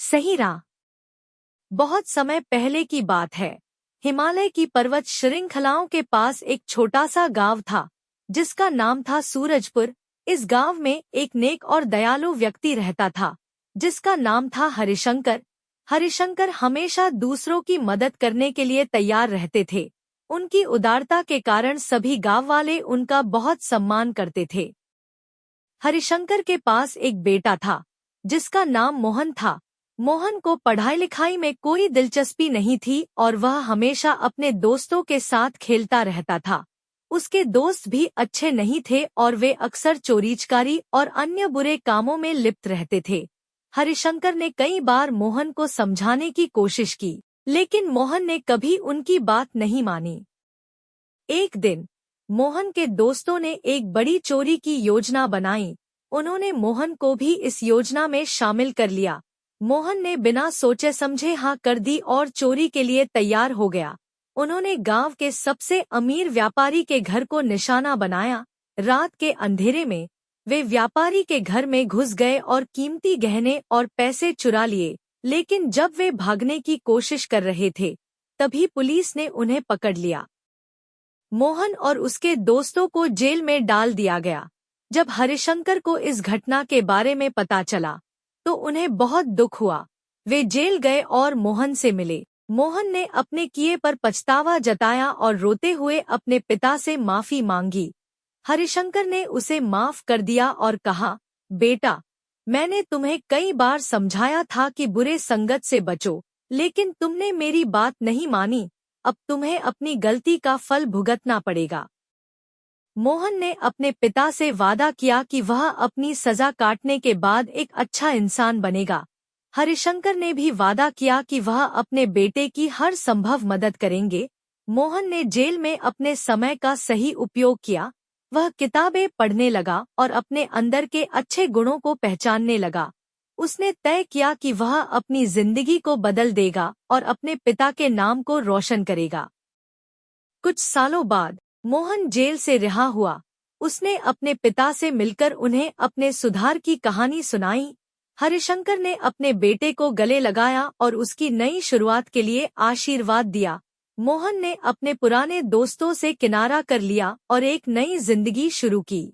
सही राह। बहुत समय पहले की बात है। हिमालय की पर्वत श्रृंखलाओं के पास एक छोटा सा गांव था, जिसका नाम था सूरजपुर। इस गांव में एक नेक और दयालु व्यक्ति रहता था, जिसका नाम था हरिशंकर। हरिशंकर हमेशा दूसरों की मदद करने के लिए तैयार रहते थे। उनकी उदारता के कारण सभी गांव वाले उनका बहुत सम्मान करते थे। हरिशंकर के पास एक बेटा था, जिसका नाम मोहन था। मोहन को पढ़ाई लिखाई में कोई दिलचस्पी नहीं थी और वह हमेशा अपने दोस्तों के साथ खेलता रहता था। उसके दोस्त भी अच्छे नहीं थे और वे अक्सर चोरीचकारी और अन्य बुरे कामों में लिप्त रहते थे। हरिशंकर ने कई बार मोहन को समझाने की कोशिश की, लेकिन मोहन ने कभी उनकी बात नहीं मानी। एक दिन मोहन के दोस्तों ने एक बड़ी चोरी की योजना बनाई। उन्होंने मोहन को भी इस योजना में शामिल कर लिया। मोहन ने बिना सोचे समझे हाँ कर दी और चोरी के लिए तैयार हो गया। उन्होंने गांव के सबसे अमीर व्यापारी के घर को निशाना बनाया। रात के अंधेरे में वे व्यापारी के घर में घुस गए और कीमती गहने और पैसे चुरा लिए। लेकिन जब वे भागने की कोशिश कर रहे थे, तभी पुलिस ने उन्हें पकड़ लिया। मोहन और उसके दोस्तों को जेल में डाल दिया गया। जब हरिशंकर को इस घटना के बारे में पता चला, तो उन्हें बहुत दुख हुआ। वे जेल गए और मोहन से मिले। मोहन ने अपने किए पर पछतावा जताया और रोते हुए अपने पिता से माफी मांगी। हरिशंकर ने उसे माफ कर दिया और कहा, बेटा, मैंने तुम्हें कई बार समझाया था कि बुरे संगत से बचो, लेकिन तुमने मेरी बात नहीं मानी। अब तुम्हें अपनी गलती का फल भुगतना पड़ेगा। मोहन ने अपने पिता से वादा किया कि वह अपनी सजा काटने के बाद एक अच्छा इंसान बनेगा। हरिशंकर ने भी वादा किया कि वह अपने बेटे की हर संभव मदद करेंगे। मोहन ने जेल में अपने समय का सही उपयोग किया। वह किताबें पढ़ने लगा और अपने अंदर के अच्छे गुणों को पहचानने लगा। उसने तय किया कि वह अपनी जिंदगी को बदल देगा और अपने पिता के नाम को रोशन करेगा। कुछ सालों बाद मोहन जेल से रिहा हुआ। उसने अपने पिता से मिलकर उन्हें अपने सुधार की कहानी सुनाई। हरिशंकर ने अपने बेटे को गले लगाया और उसकी नई शुरुआत के लिए आशीर्वाद दिया। मोहन ने अपने पुराने दोस्तों से किनारा कर लिया और एक नई जिंदगी शुरू की।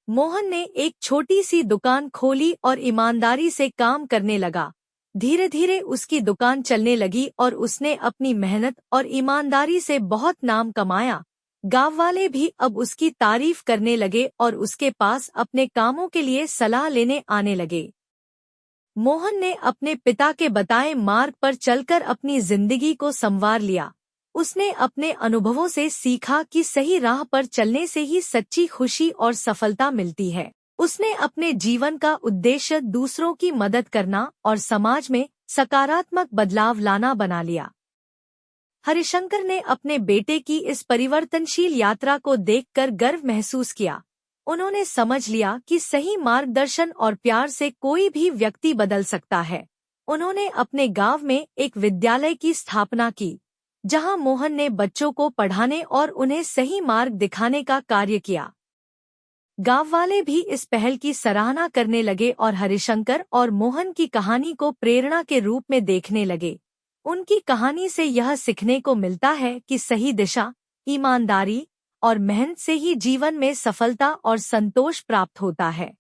मोहन ने एक छोटी सी दुकान खोली और ईमानदारी से काम करने लगा। धीरे धीरे उसकी दुकान चलने लगी और उसने अपनी मेहनत और ईमानदारी से बहुत नाम कमाया। गांव वाले भी अब उसकी तारीफ करने लगे और उसके पास अपने कामों के लिए सलाह लेने आने लगे। मोहन ने अपने पिता के बताए मार्ग पर चलकर अपनी जिंदगी को संवार लिया। उसने अपने अनुभवों से सीखा कि सही राह पर चलने से ही सच्ची खुशी और सफलता मिलती है। उसने अपने जीवन का उद्देश्य दूसरों की मदद करना और समाज में सकारात्मक बदलाव लाना बना लिया। हरिशंकर ने अपने बेटे की इस परिवर्तनशील यात्रा को देखकर गर्व महसूस किया। उन्होंने समझ लिया कि सही मार्गदर्शन और प्यार से कोई भी व्यक्ति बदल सकता है। उन्होंने अपने गांव में एक विद्यालय की स्थापना की, जहां मोहन ने बच्चों को पढ़ाने और उन्हें सही मार्ग दिखाने का कार्य किया। गांव वाले भी इस पहल की सराहना करने लगे और हरिशंकर और मोहन की कहानी को प्रेरणा के रूप में देखने लगे। उनकी कहानी से यह सीखने को मिलता है कि सही दिशा, ईमानदारी और मेहनत से ही जीवन में सफलता और संतोष प्राप्त होता है।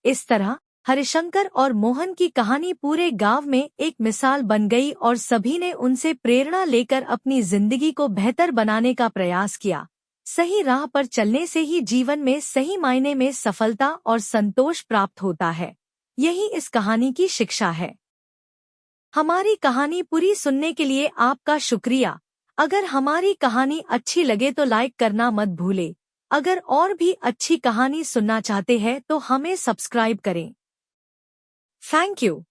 इस तरह हरिशंकर और मोहन की कहानी पूरे गांव में एक मिसाल बन गई और सभी ने उनसे प्रेरणा लेकर अपनी जिंदगी को बेहतर बनाने का प्रयास किया। सही राह पर चलने से ही जीवन में सही मायने में सफलता और संतोष प्राप्त होता है। यही इस कहानी की शिक्षा है। हमारी कहानी पूरी सुनने के लिए आपका शुक्रिया। अगर हमारी कहानी अच्छी लगे तो लाइक करना मत भूलें। अगर और भी अच्छी कहानी सुनना चाहते हैं तो हमें सब्सक्राइब करें। Thank you.